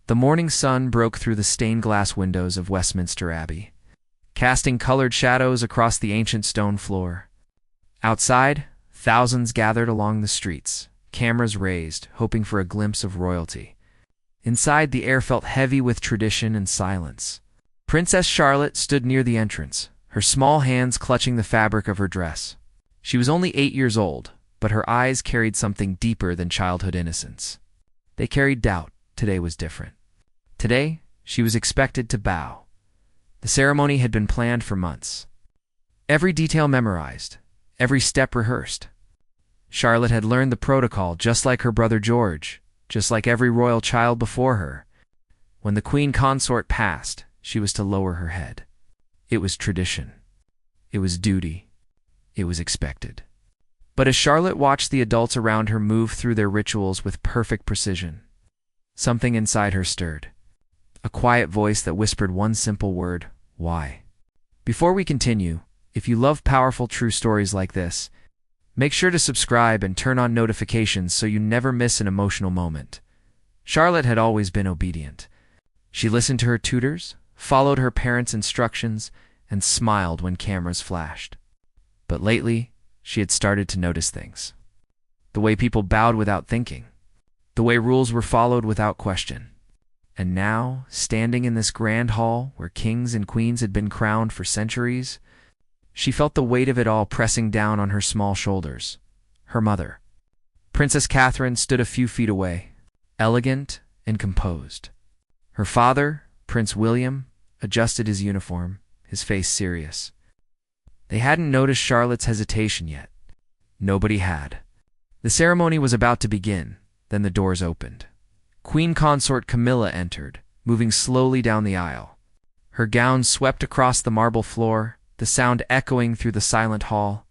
The morning sun broke through the stained-glass windows of Westminster Abbey, casting colored shadows across the ancient stone floor. Outside, thousands gathered along the streets, cameras raised, hoping for a glimpse of royalty. Inside, the air felt heavy with tradition and silence. Princess Charlotte stood near the entrance, her small hands clutching the fabric of her dress. She was only 8 years old, but her eyes carried something deeper than childhood innocence. They carried doubt. Today was different. Today, she was expected to bow. The ceremony had been planned for months. Every detail memorized, every step rehearsed. Charlotte had learned the protocol just like her brother George, just like every royal child before her. When the queen consort passed, she was to lower her head. It was tradition. It was duty. It was expected. But as Charlotte watched the adults around her move through their rituals with perfect precision, something inside her stirred. A quiet voice that whispered one simple word: why? Before we continue, if you love powerful true stories like this, make sure to subscribe and turn on notifications so you never miss an emotional moment. Charlotte had always been obedient. She listened to her tutors, followed her parents' instructions, and smiled when cameras flashed. But lately, she had started to notice things. The way people bowed without thinking. The way rules were followed without question. And now, standing in this grand hall where kings and queens had been crowned for centuries, she felt the weight of it all pressing down on her small shoulders. Her mother, Princess Catherine, stood a few feet away, elegant and composed. Her father, Prince William, adjusted his uniform, his face serious. They hadn't noticed Charlotte's hesitation yet. Nobody had. The ceremony was about to begin. Then the doors opened. Queen Consort Camilla entered, moving slowly down the aisle. Her gown swept across the marble floor, the sound echoing through the silent hall.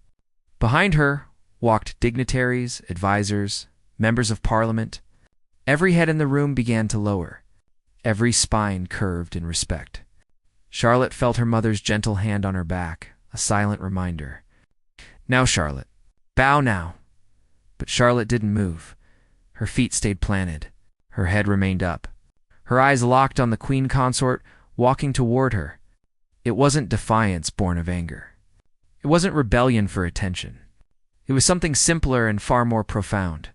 Behind her walked dignitaries, advisors, members of parliament. Every head in the room began to lower. Every spine curved in respect. Charlotte felt her mother's gentle hand on her back, a silent reminder. Now, Charlotte, bow now. But Charlotte didn't move. Her feet stayed planted. Her head remained up. Her eyes locked on the queen consort walking toward her. It wasn't defiance born of anger. It wasn't rebellion for attention. It was something simpler and far more profound.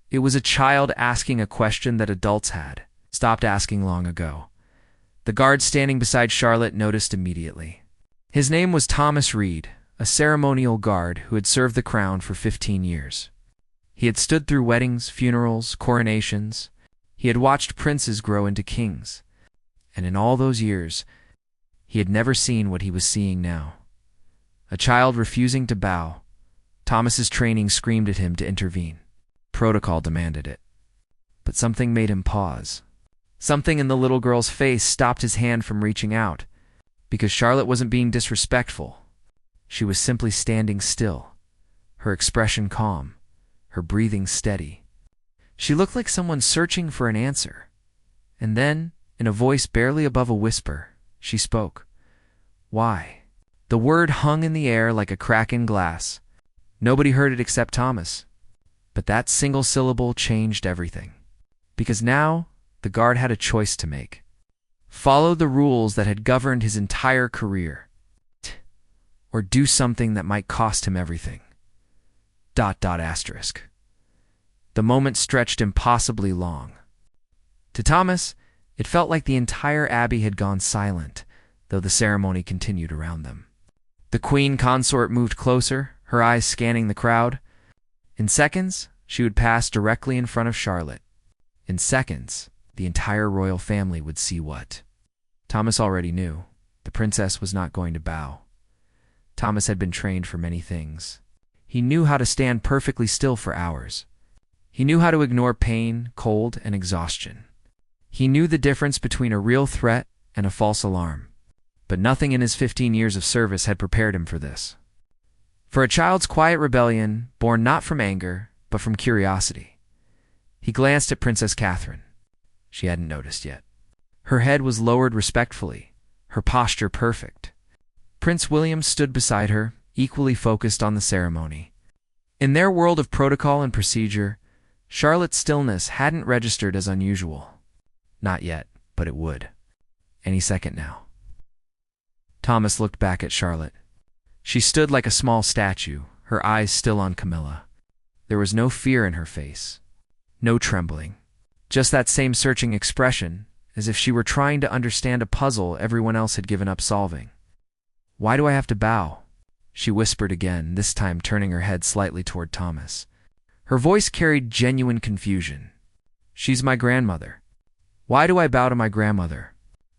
It was a child asking a question that adults had stopped asking long ago. The guard standing beside Charlotte noticed immediately. His name was Thomas Reed, a ceremonial guard who had served the crown for 15 years. He had stood through weddings, funerals, coronations. He had watched princes grow into kings. And in all those years, he had never seen what he was seeing now. A child refusing to bow. Thomas's training screamed at him to intervene. Protocol demanded it. But something made him pause. Something in the little girl's face stopped his hand from reaching out. Because Charlotte wasn't being disrespectful. She was simply standing still, her expression calm, her breathing steady. She looked like someone searching for an answer. And then, in a voice barely above a whisper, she spoke. Why? The word hung in the air like a crack in glass. Nobody heard it except Thomas. But that single syllable changed everything. Because now, the guard had a choice to make. Follow the rules that had governed his entire career. Or do something that might cost him everything. ... The moment stretched impossibly long. To Thomas, it felt like the entire abbey had gone silent, though the ceremony continued around them. The queen consort moved closer, her eyes scanning the crowd. In seconds, she would pass directly in front of Charlotte. In seconds, the entire royal family would see what Thomas already knew. The princess was not going to bow. Thomas had been trained for many things. He knew how to stand perfectly still for hours. He knew how to ignore pain, cold, and exhaustion. He knew the difference between a real threat and a false alarm. But nothing in his 15 years of service had prepared him for this. For a child's quiet rebellion, born not from anger, but from curiosity. He glanced at Princess Catherine. She hadn't noticed yet. Her head was lowered respectfully, her posture perfect. Prince William stood beside her, equally focused on the ceremony. In their world of protocol and procedure, Charlotte's stillness hadn't registered as unusual. Not yet, but it would. Any second now. Thomas looked back at Charlotte. She stood like a small statue, her eyes still on Camilla. There was no fear in her face, no trembling, just that same searching expression, as if she were trying to understand a puzzle everyone else had given up solving. "Why do I have to bow?" she whispered again, this time turning her head slightly toward Thomas. Her voice carried genuine confusion. "She's my grandmother. Why do I bow to my grandmother?"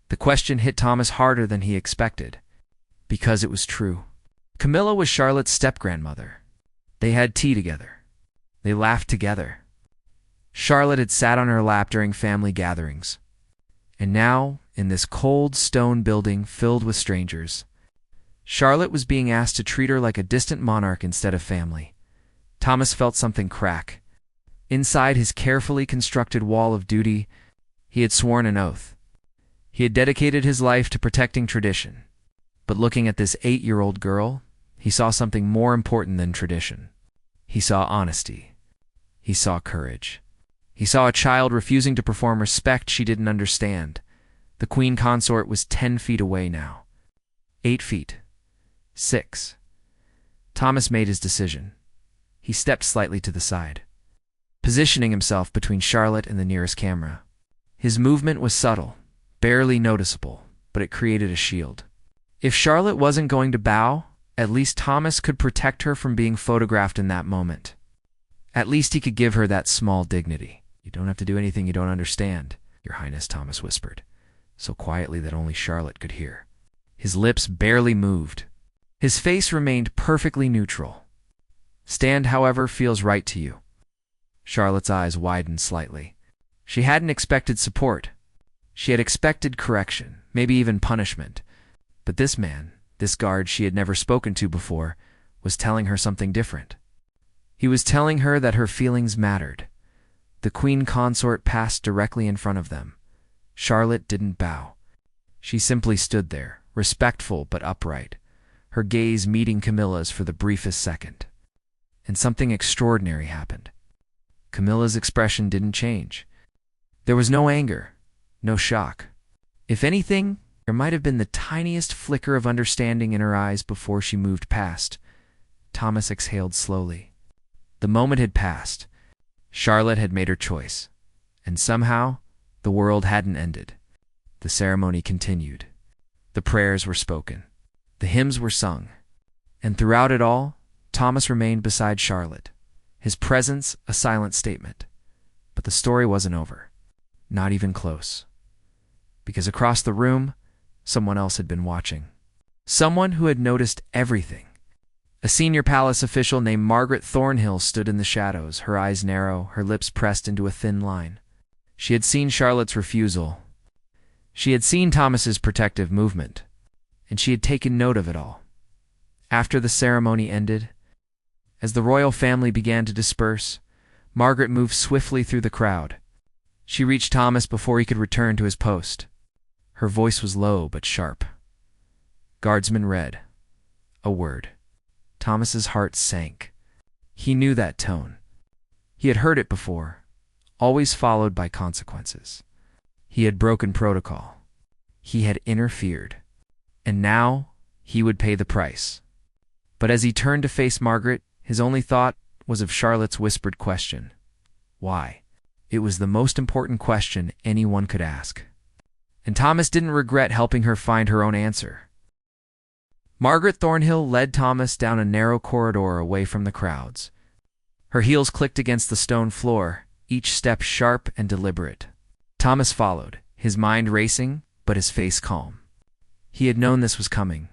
The question hit Thomas harder than he expected, because it was true. Camilla was Charlotte's step-grandmother. They had tea together. They laughed together. Charlotte had sat on her lap during family gatherings. And now, in this cold stone building filled with strangers, Charlotte was being asked to treat her like a distant monarch instead of family. Thomas felt something crack. Inside his carefully constructed wall of duty, he had sworn an oath. He had dedicated his life to protecting tradition. But looking at this 8-year-old girl, he saw something more important than tradition. He saw honesty. He saw courage. He saw a child refusing to perform respect she didn't understand. The queen consort was 10 feet away now. 8 feet. 6. Thomas made his decision. He stepped slightly to the side, positioning himself between Charlotte and the nearest camera. His movement was subtle, barely noticeable, but it created a shield. If Charlotte wasn't going to bow, at least Thomas could protect her from being photographed in that moment. At least he could give her that small dignity. "You don't have to do anything you don't understand, Your Highness," Thomas whispered, so quietly that only Charlotte could hear. His lips barely moved. His face remained perfectly neutral. "Stand however feels right to you." Charlotte's eyes widened slightly. She hadn't expected support. She had expected correction, maybe even punishment. But this man, this guard she had never spoken to before, was telling her something different. He was telling her that her feelings mattered. The queen consort passed directly in front of them. Charlotte didn't bow. She simply stood there, respectful but upright, her gaze meeting Camilla's for the briefest second. And something extraordinary happened. Camilla's expression didn't change. There was no anger, no shock. If anything, there might have been the tiniest flicker of understanding in her eyes before she moved past. Thomas exhaled slowly. The moment had passed. Charlotte had made her choice. And somehow, the world hadn't ended. The ceremony continued. The prayers were spoken. The hymns were sung. And throughout it all, Thomas remained beside Charlotte, his presence a silent statement. But the story wasn't over. Not even close. Because across the room, someone else had been watching. Someone who had noticed everything. A senior palace official named Margaret Thornhill stood in the shadows, her eyes narrow, her lips pressed into a thin line. She had seen Charlotte's refusal. She had seen Thomas's protective movement, and she had taken note of it all. After the ceremony ended, as the royal family began to disperse, Margaret moved swiftly through the crowd. She reached Thomas before he could return to his post. Her voice was low but sharp. Guardsman read a word. Thomas's heart sank. He knew that tone. He had heard it before, always followed by consequences. He had broken protocol. He had interfered. And now he would pay the price. But as he turned to face Margaret, his only thought was of Charlotte's whispered question. Why? It was the most important question anyone could ask. And Thomas didn't regret helping her find her own answer. Margaret Thornhill led Thomas down a narrow corridor away from the crowds. Her heels clicked against the stone floor, each step sharp and deliberate. Thomas followed, his mind racing, but his face calm. He had known this was coming.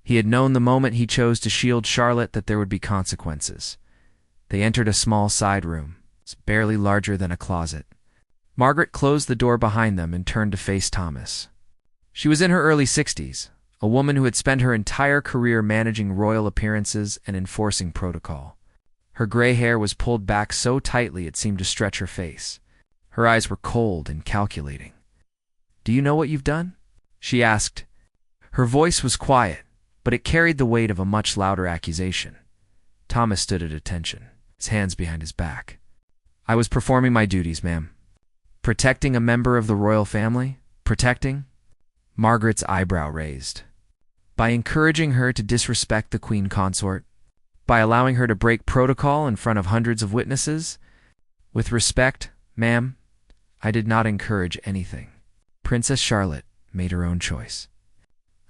He had known the moment he chose to shield Charlotte that there would be consequences. They entered a small side room, barely larger than a closet. Margaret closed the door behind them and turned to face Thomas. She was in her early 60s, a woman who had spent her entire career managing royal appearances and enforcing protocol. Her gray hair was pulled back so tightly it seemed to stretch her face. Her eyes were cold and calculating. "Do you know what you've done?" she asked. Her voice was quiet, but it carried the weight of a much louder accusation. Thomas stood at attention, his hands behind his back. "I was performing my duties, ma'am." Protecting a member of the royal family? Protecting? Margaret's eyebrow raised. By encouraging her to disrespect the queen consort? By allowing her to break protocol in front of hundreds of witnesses? With respect, ma'am, I did not encourage anything. Princess Charlotte made her own choice.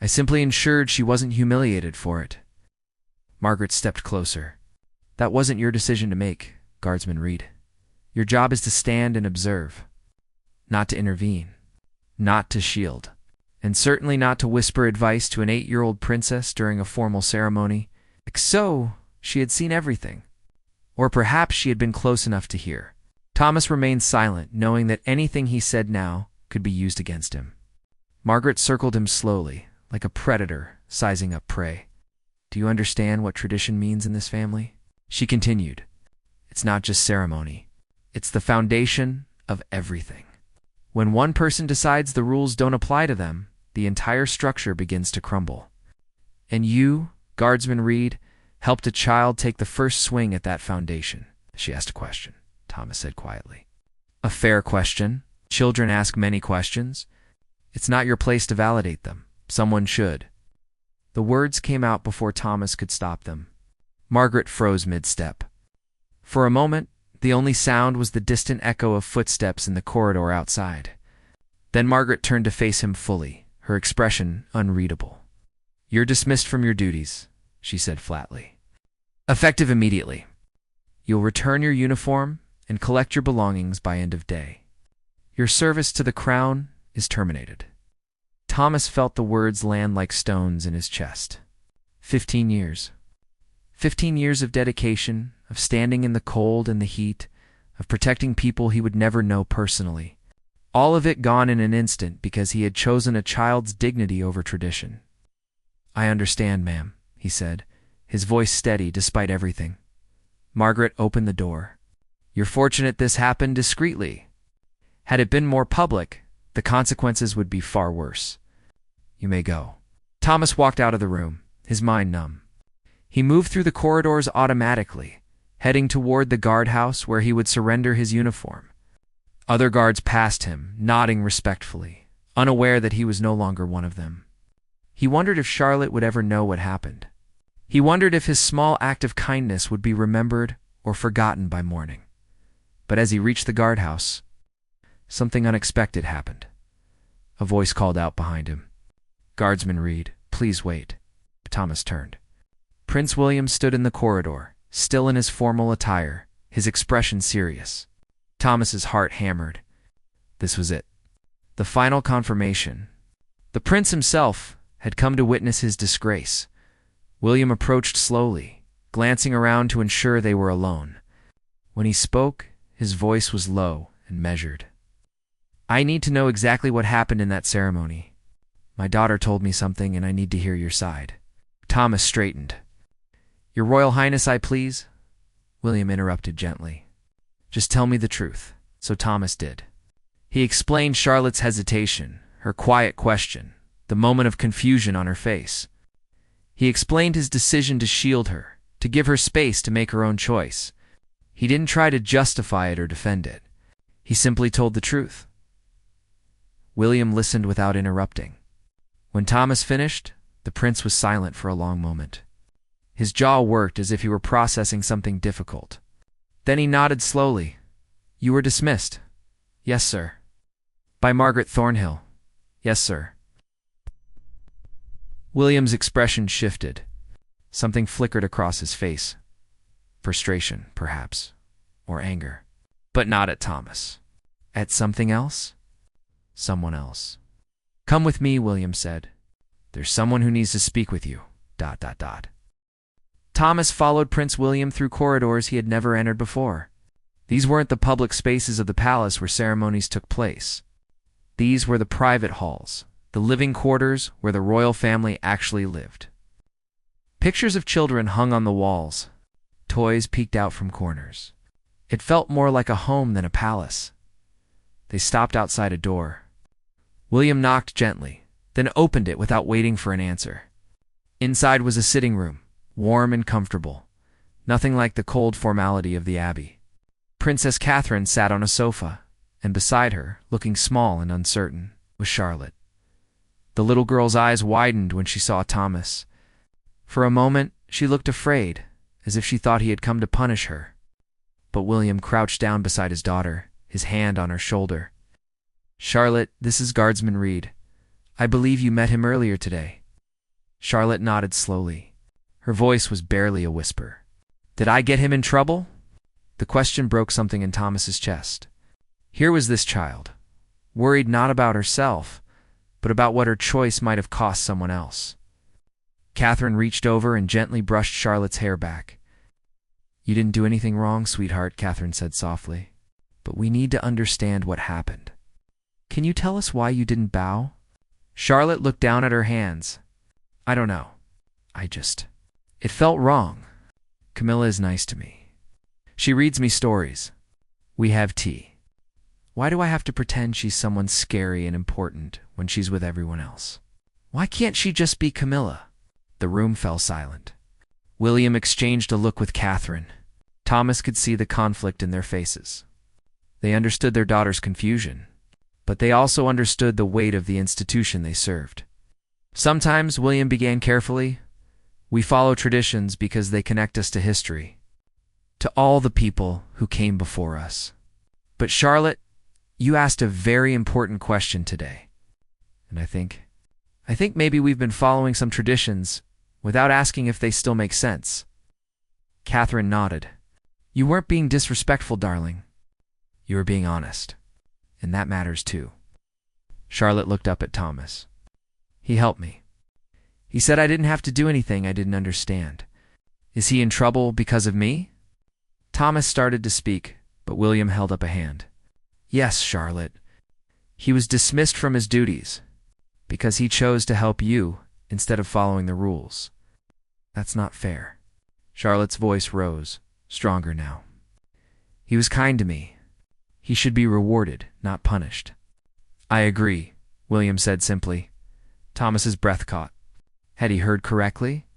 I simply ensured she wasn't humiliated for it. Margaret stepped closer. That wasn't your decision to make, Guardsman Reed. Your job is to stand and observe, not to intervene, not to shield, and certainly not to whisper advice to an 8-year-old princess during a formal ceremony. So, she had seen everything. Or perhaps she had been close enough to hear. Thomas remained silent, knowing that anything he said now could be used against him. Margaret circled him slowly, like a predator sizing up prey. Do you understand what tradition means in this family? She continued. It's not just ceremony. It's the foundation of everything. When one person decides the rules don't apply to them, the entire structure begins to crumble. And you, Guardsman Reed, helped a child take the first swing at that foundation. She asked a question, Thomas said quietly. A fair question. Children ask many questions. It's not your place to validate them. Someone should. The words came out before Thomas could stop them. Margaret froze mid-step. For a moment, the only sound was the distant echo of footsteps in the corridor outside. Then Margaret turned to face him fully, her expression unreadable. You're dismissed from your duties, she said flatly. Effective immediately. You'll return your uniform and collect your belongings by end of day. Your service to the crown is terminated. Thomas felt the words land like stones in his chest. 15 years. 15 years of dedication, of standing in the cold and the heat, of protecting people he would never know personally. All of it gone in an instant because he had chosen a child's dignity over tradition. I understand, ma'am, he said, his voice steady despite everything. Margaret opened the door. You're fortunate this happened discreetly. Had it been more public, the consequences would be far worse. You may go. Thomas walked out of the room, his mind numb. He moved through the corridors automatically, heading toward the guardhouse where he would surrender his uniform. Other guards passed him, nodding respectfully, unaware that he was no longer one of them. He wondered if Charlotte would ever know what happened. He wondered if his small act of kindness would be remembered or forgotten by morning. But as he reached the guardhouse, something unexpected happened. A voice called out behind him. Guardsman Reed, please wait. Thomas turned. Prince William stood in the corridor, still in his formal attire, his expression serious. Thomas's heart hammered. This was it. The final confirmation. The prince himself had come to witness his disgrace. William approached slowly, glancing around to ensure they were alone. When he spoke, his voice was low and measured. I need to know exactly what happened in that ceremony. My daughter told me something and I need to hear your side. Thomas straightened. Your Royal Highness, I please? William interrupted gently. Just tell me the truth. So Thomas did. He explained Charlotte's hesitation, her quiet question, the moment of confusion on her face. He explained his decision to shield her, to give her space to make her own choice. He didn't try to justify it or defend it. He simply told the truth. William listened without interrupting. When Thomas finished, the prince was silent for a long moment. His jaw worked as if he were processing something difficult. Then he nodded slowly. You were dismissed. Yes, sir. By Margaret Thornhill. Yes, sir. William's expression shifted. Something flickered across his face. Frustration, perhaps, or anger. But not at Thomas. At something else? Someone else. Come with me, William said. There's someone who needs to speak with you. ... Thomas followed Prince William through corridors he had never entered before. These weren't the public spaces of the palace where ceremonies took place. These were the private halls, the living quarters where the royal family actually lived. Pictures of children hung on the walls. Toys peeked out from corners. It felt more like a home than a palace. They stopped outside a door. William knocked gently, then opened it without waiting for an answer. Inside was a sitting room, warm and comfortable, nothing like the cold formality of the Abbey. Princess Catherine sat on a sofa, and beside her, looking small and uncertain, was Charlotte. The little girl's eyes widened when she saw Thomas. For a moment, she looked afraid, as if she thought he had come to punish her. But William crouched down beside his daughter, his hand on her shoulder. "Charlotte, this is Guardsman Reed. I believe you met him earlier today." Charlotte nodded slowly. Her voice was barely a whisper. "Did I get him in trouble?" The question broke something in Thomas's chest. Here was this child, worried not about herself, but about what her choice might have cost someone else. Catherine reached over and gently brushed Charlotte's hair back. "You didn't do anything wrong, sweetheart," Catherine said softly. "But we need to understand what happened. Can you tell us why you didn't bow?" Charlotte looked down at her hands. "I don't know. It felt wrong. Camilla is nice to me. She reads me stories. We have tea. Why do I have to pretend she's someone scary and important when she's with everyone else? Why can't she just be Camilla?" The room fell silent. William exchanged a look with Catherine. Thomas could see the conflict in their faces. They understood their daughter's confusion, but they also understood the weight of the institution they served. "Sometimes," William began carefully, "we follow traditions because they connect us to history, to all the people who came before us. But Charlotte, you asked a very important question today. And I think maybe we've been following some traditions without asking if they still make sense." Catherine nodded. "You weren't being disrespectful, darling. You were being honest. And that matters too." Charlotte looked up at Thomas. "He helped me. He said I didn't have to do anything I didn't understand. Is he in trouble because of me?" Thomas started to speak, but William held up a hand. "Yes, Charlotte. He was dismissed from his duties because he chose to help you instead of following the rules. That's not fair." Charlotte's voice rose, stronger now. "He was kind to me. He should be rewarded, not punished." "I agree," William said simply. Thomas's breath caught. Had he heard correctly?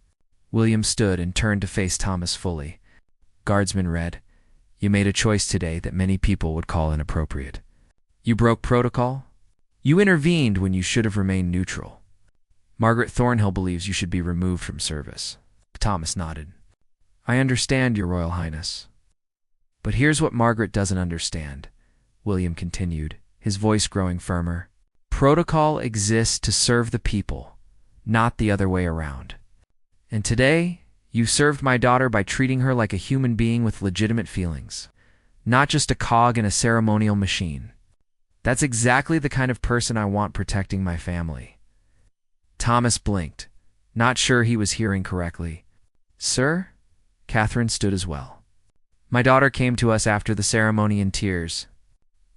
William stood and turned to face Thomas fully. "Guardsman Red, you made a choice today that many people would call inappropriate. You broke protocol. You intervened when you should have remained neutral. Margaret Thornhill believes you should be removed from service." Thomas nodded. "I understand, Your Royal Highness. But here's what Margaret doesn't understand," William continued, his voice growing firmer. "Protocol exists to serve the people, not the other way around. And today, you served my daughter by treating her like a human being with legitimate feelings, not just a cog in a ceremonial machine. That's exactly the kind of person I want protecting my family." Thomas blinked, not sure he was hearing correctly. "Sir?" Catherine stood as well. "My daughter came to us after the ceremony in tears,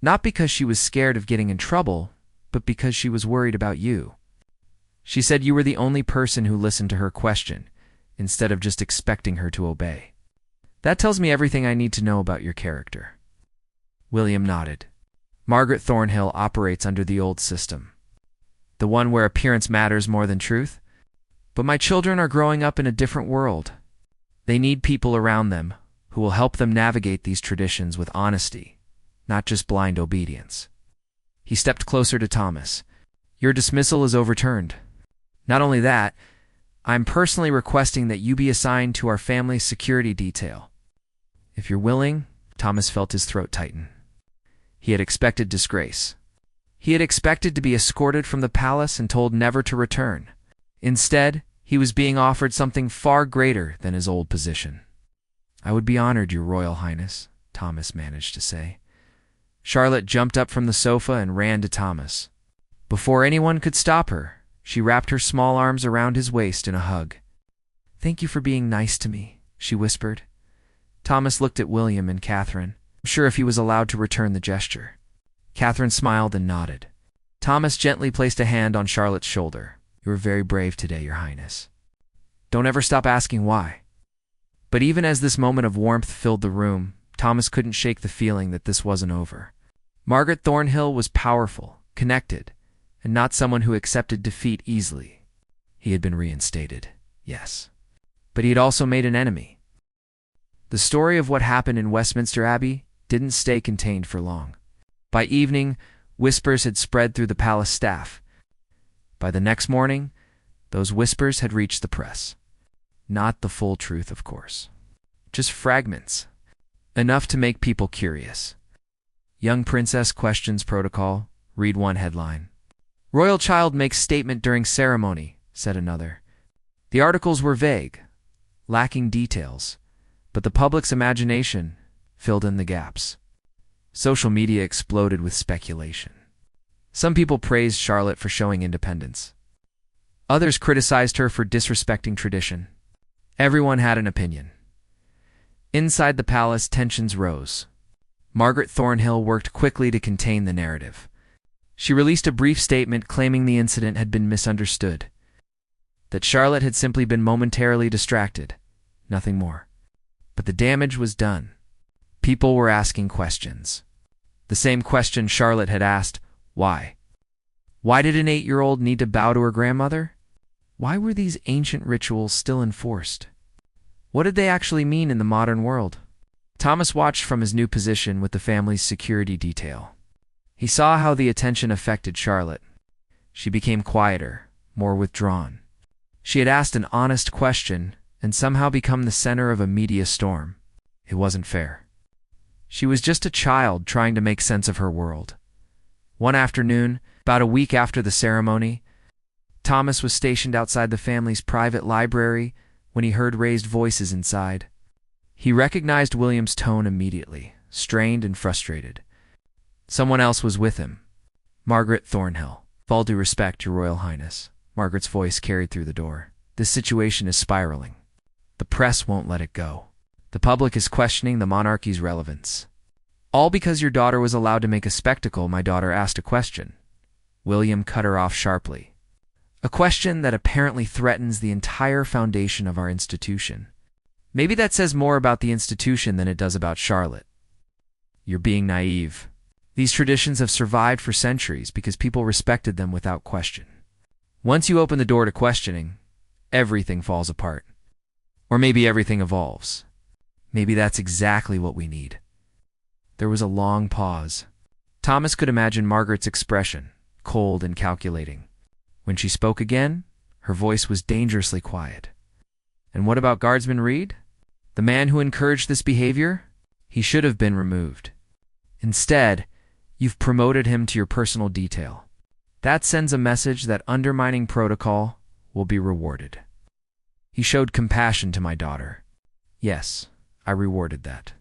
not because she was scared of getting in trouble, but because she was worried about you. She said you were the only person who listened to her question, instead of just expecting her to obey. That tells me everything I need to know about your character." William nodded. "Margaret Thornhill operates under the old system, the one where appearance matters more than truth. But my children are growing up in a different world. They need people around them who will help them navigate these traditions with honesty, not just blind obedience." He stepped closer to Thomas. "Your dismissal is overturned. Not only that, I'm personally requesting that you be assigned to our family's security detail. If you're willing." Thomas felt his throat tighten. He had expected disgrace. He had expected to be escorted from the palace and told never to return. Instead, he was being offered something far greater than his old position. "I would be honored, Your Royal Highness," Thomas managed to say. Charlotte jumped up from the sofa and ran to Thomas. Before anyone could stop her, she wrapped her small arms around his waist in a hug. "Thank you for being nice to me," she whispered. Thomas looked at William and Catherine, unsure if he was allowed to return the gesture. Catherine smiled and nodded. Thomas gently placed a hand on Charlotte's shoulder. "You were very brave today, Your Highness. Don't ever stop asking why." But even as this moment of warmth filled the room, Thomas couldn't shake the feeling that this wasn't over. Margaret Thornhill was powerful, connected, and not someone who accepted defeat easily. He had been reinstated, yes. But he had also made an enemy. The story of what happened in Westminster Abbey didn't stay contained for long. By evening, whispers had spread through the palace staff. By the next morning, those whispers had reached the press. Not the full truth, of course. Just fragments. Enough to make people curious. Young princess questions protocol, read one headline. Royal child makes statement during ceremony, said another. The articles were vague, lacking details, but the public's imagination filled in the gaps. Social media exploded with speculation. Some people praised Charlotte for showing independence. Others criticized her for disrespecting tradition. Everyone had an opinion. Inside the palace, tensions rose. Margaret Thornhill worked quickly to contain the narrative. She released a brief statement claiming the incident had been misunderstood, that Charlotte had simply been momentarily distracted, nothing more. But the damage was done. People were asking questions. The same question Charlotte had asked, why? Why did an 8-year-old need to bow to her grandmother? Why were these ancient rituals still enforced? What did they actually mean in the modern world? Thomas watched from his new position with the family's security detail. He saw how the attention affected Charlotte. She became quieter, more withdrawn. She had asked an honest question and somehow become the center of a media storm. It wasn't fair. She was just a child trying to make sense of her world. One afternoon, about a week after the ceremony, Thomas was stationed outside the family's private library when he heard raised voices inside. He recognized William's tone immediately, strained and frustrated. Someone else was with him. Margaret Thornhill. With all due respect, Your Royal Highness. Margaret's voice carried through the door. This situation is spiraling. The press won't let it go. The public is questioning the monarchy's relevance. All because your daughter was allowed to make a spectacle. My daughter asked a question. William cut her off sharply. A question that apparently threatens the entire foundation of our institution. Maybe that says more about the institution than it does about Charlotte. You're being naive. These traditions have survived for centuries because people respected them without question. Once you open the door to questioning, everything falls apart. Or maybe everything evolves. Maybe that's exactly what we need. There was a long pause. Thomas could imagine Margaret's expression, cold and calculating. When she spoke again, her voice was dangerously quiet. And what about Guardsman Reed? The man who encouraged this behavior? He should have been removed. Instead, you've promoted him to your personal detail. That sends a message that undermining protocol will be rewarded. He showed compassion to my daughter. Yes, I rewarded that.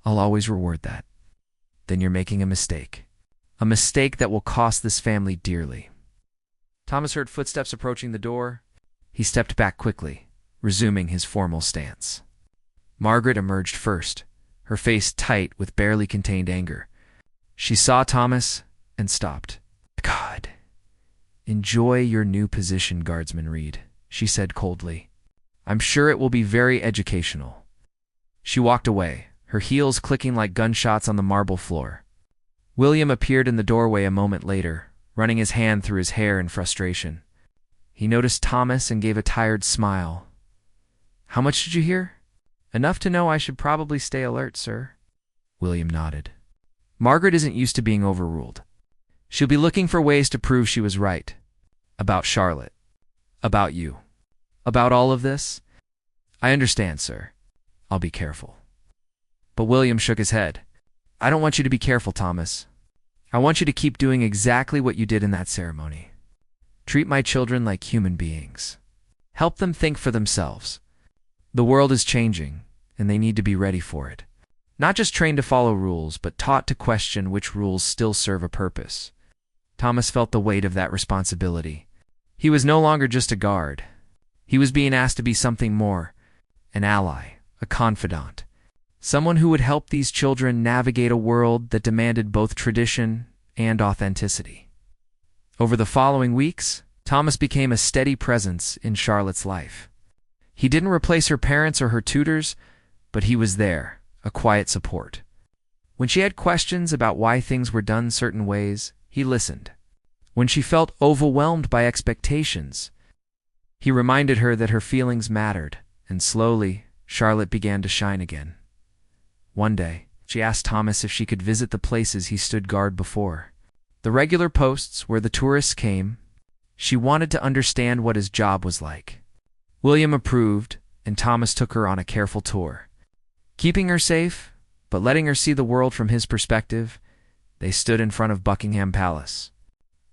I'll always reward that. Then you're making a mistake. A mistake that will cost this family dearly. Thomas heard footsteps approaching the door. He stepped back quickly, resuming his formal stance. Margaret emerged first, her face tight with barely contained anger. She saw Thomas and stopped. God. Enjoy your new position, Guardsman Reed, she said coldly. I'm sure it will be very educational. She walked away, her heels clicking like gunshots on the marble floor. William appeared in the doorway a moment later, running his hand through his hair in frustration. He noticed Thomas and gave a tired smile. How much did you hear? Enough to know I should probably stay alert, sir. William nodded. Margaret isn't used to being overruled. She'll be looking for ways to prove she was right. About Charlotte. About you. About all of this? I understand, sir. I'll be careful. But William shook his head. I don't want you to be careful, Thomas. I want you to keep doing exactly what you did in that ceremony. Treat my children like human beings. Help them think for themselves. The world is changing, and they need to be ready for it. Not just trained to follow rules, but taught to question which rules still serve a purpose. Thomas felt the weight of that responsibility. He was no longer just a guard. He was being asked to be something more, an ally, a confidant, someone who would help these children navigate a world that demanded both tradition and authenticity. Over the following weeks, Thomas became a steady presence in Charlotte's life. He didn't replace her parents or her tutors, but he was there, a quiet support. When she had questions about why things were done certain ways, he listened. When she felt overwhelmed by expectations, he reminded her that her feelings mattered, and slowly, Charlotte began to shine again. One day, She asked Thomas if she could visit the places he stood guard before. The regular posts where the tourists came. She wanted to understand what his job was like. William approved, and Thomas took her on a careful tour. Keeping her safe, but letting her see the world from his perspective, they stood in front of Buckingham Palace.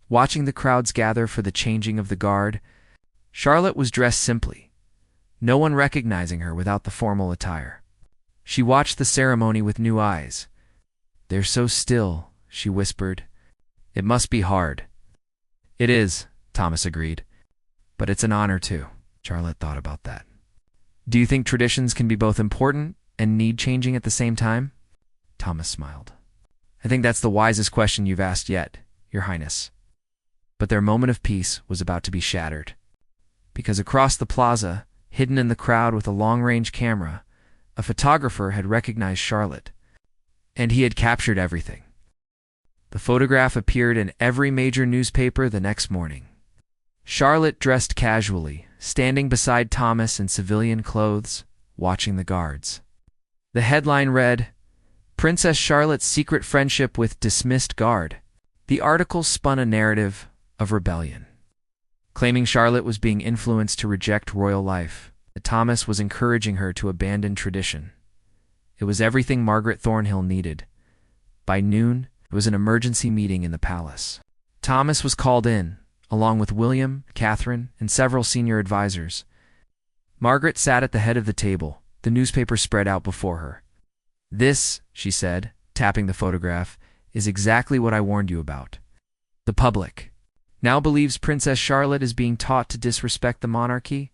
Watching the crowds gather for the changing of the guard, Charlotte was dressed simply, no one recognizing her without the formal attire. She watched the ceremony with new eyes. "They're so still," she whispered. "It must be hard." "It is," Thomas agreed. "But it's an honor too." Charlotte thought about that. "Do you think traditions can be both important and need changing at the same time?" Thomas smiled. "I think that's the wisest question you've asked yet, Your Highness." But their moment of peace was about to be shattered. Because across the plaza, hidden in the crowd with a long-range camera, a photographer had recognized Charlotte. And he had captured everything. The photograph appeared in every major newspaper the next morning. Charlotte dressed casually, standing beside Thomas in civilian clothes, watching the guards. The headline read, "Princess Charlotte's Secret Friendship with Dismissed Guard." The article spun a narrative of rebellion. Claiming Charlotte was being influenced to reject royal life, Thomas was encouraging her to abandon tradition. It was everything Margaret Thornhill needed. By noon, it was an emergency meeting in the palace. Thomas was called in, along with William, Catherine, and several senior advisors. Margaret sat at the head of the table, the newspaper spread out before her. "This," she said, tapping the photograph, "is exactly what I warned you about. The public now believes Princess Charlotte is being taught to disrespect the monarchy.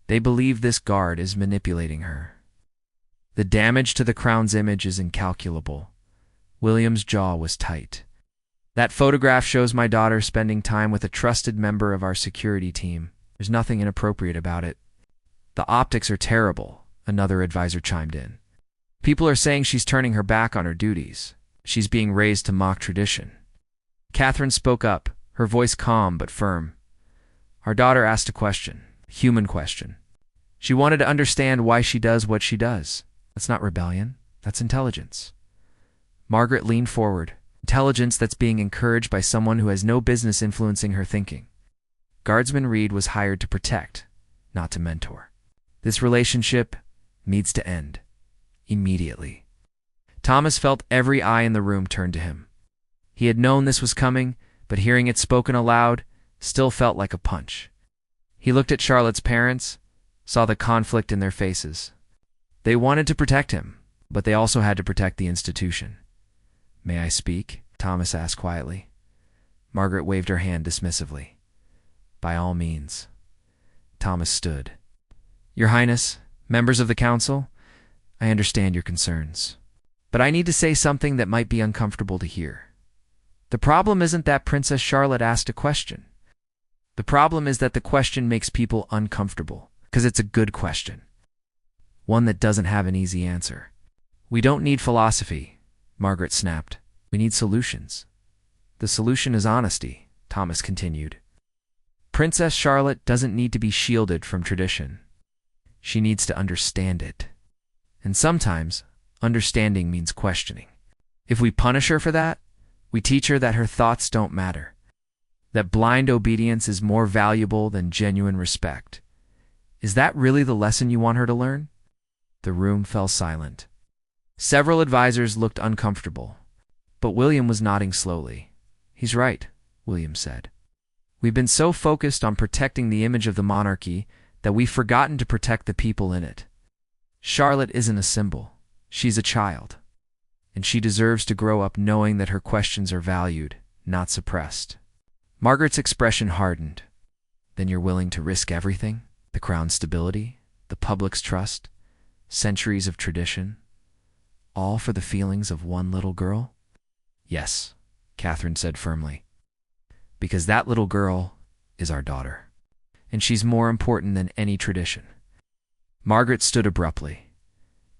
They believe this guard is manipulating her. The damage to the crown's image is incalculable." William's jaw was tight. "That photograph shows my daughter spending time with a trusted member of our security team. There's nothing inappropriate about it." "The optics are terrible," another advisor chimed in. "People are saying she's turning her back on her duties. She's being raised to mock tradition." Catherine spoke up, her voice calm but firm. "Our daughter asked a question, a human question. She wanted to understand why she does what she does. That's not rebellion, that's intelligence." Margaret leaned forward, intelligence that's being encouraged by someone who has no business influencing her thinking. Guardsman Reed was hired to protect, not to mentor. This relationship needs to end. Immediately. Thomas felt every eye in the room turn to him. He had known this was coming, but hearing it spoken aloud still felt like a punch. He looked at Charlotte's parents, saw the conflict in their faces. They wanted to protect him, but they also had to protect the institution. "May I speak?" Thomas asked quietly. Margaret waved her hand dismissively. "By all means." Thomas stood. "Your Highness, members of the council, I understand your concerns. But I need to say something that might be uncomfortable to hear. The problem isn't that Princess Charlotte asked a question. The problem is that the question makes people uncomfortable, because it's a good question. One that doesn't have an easy answer. We don't need philosophy," Margaret snapped. "We need solutions." "The solution is honesty," Thomas continued. "Princess Charlotte doesn't need to be shielded from tradition. She needs to understand it. And sometimes, understanding means questioning. If we punish her for that, we teach her that her thoughts don't matter. That blind obedience is more valuable than genuine respect. Is that really the lesson you want her to learn?" The room fell silent. Several advisors looked uncomfortable, but William was nodding slowly. "He's right," William said. "We've been so focused on protecting the image of the monarchy that we've forgotten to protect the people in it. Charlotte isn't a symbol. She's a child. And she deserves to grow up knowing that her questions are valued, not suppressed." Margaret's expression hardened. "Then you're willing to risk everything? The crown's stability, the public's trust, centuries of tradition, all for the feelings of one little girl?" "Yes," Catherine said firmly. "Because that little girl is our daughter. And she's more important than any tradition." Margaret stood abruptly.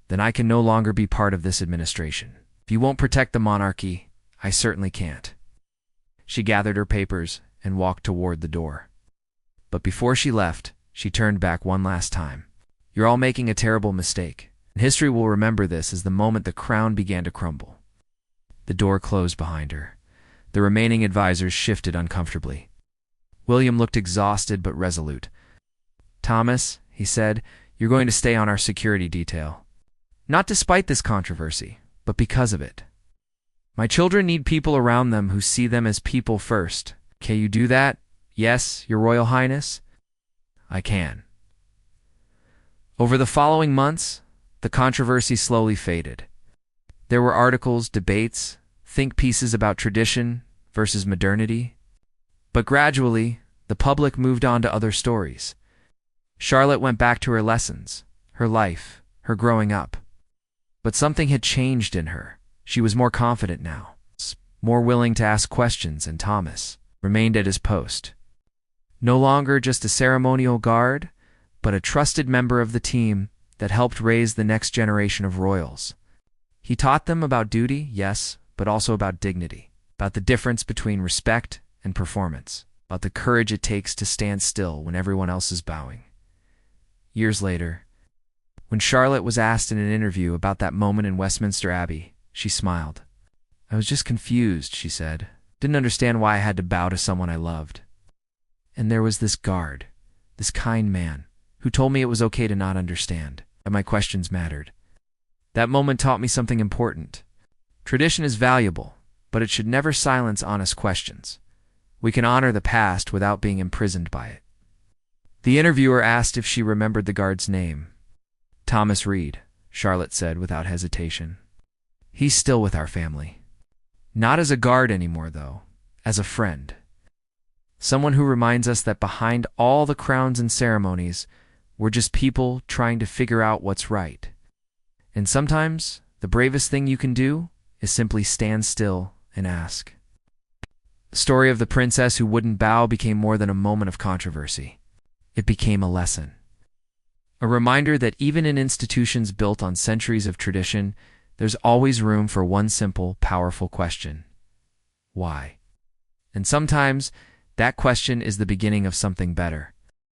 "Then I can no longer be part of this administration. If you won't protect the monarchy, I certainly can't." She gathered her papers and walked toward the door. But before she left, she turned back one last time. "You're all making a terrible mistake. History will remember this as the moment the crown began to crumble. The door closed behind her. The remaining advisors shifted uncomfortably. William looked exhausted but resolute. "Thomas," he said, "you're going to stay on our security detail. Not despite this controversy, but because of it. My children need people around them who see them as people first. Can you do that? Yes, Your Royal Highness?" "I can." Over the following months, the controversy slowly faded. There were articles, debates, think pieces about tradition versus modernity. But gradually, the public moved on to other stories. Charlotte went back to her lessons, her life, her growing up. But something had changed in her. She was more confident now, more willing to ask questions, and Thomas remained at his post. No longer just a ceremonial guard, but a trusted member of the team that helped raise the next generation of royals. He taught them about duty, yes, but also about dignity, about the difference between respect and performance, about the courage it takes to stand still when everyone else is bowing. Years later, when Charlotte was asked in an interview about that moment in Westminster Abbey, she smiled. "I was just confused," she said. "Didn't understand why I had to bow to someone I loved. And there was this guard, this kind man, who told me it was okay to not understand, that my questions mattered. That moment taught me something important. Tradition is valuable, but it should never silence honest questions. We can honor the past without being imprisoned by it." The interviewer asked if she remembered the guard's name. "Thomas Reed," Charlotte said without hesitation. "He's still with our family. Not as a guard anymore, though, as a friend. Someone who reminds us that behind all the crowns and ceremonies, we're just people trying to figure out what's right. And sometimes, the bravest thing you can do is simply stand still and ask." The story of the princess who wouldn't bow became more than a moment of controversy. It became a lesson. A reminder that even in institutions built on centuries of tradition, there's always room for one simple, powerful question. Why? And sometimes, that question is the beginning of something better.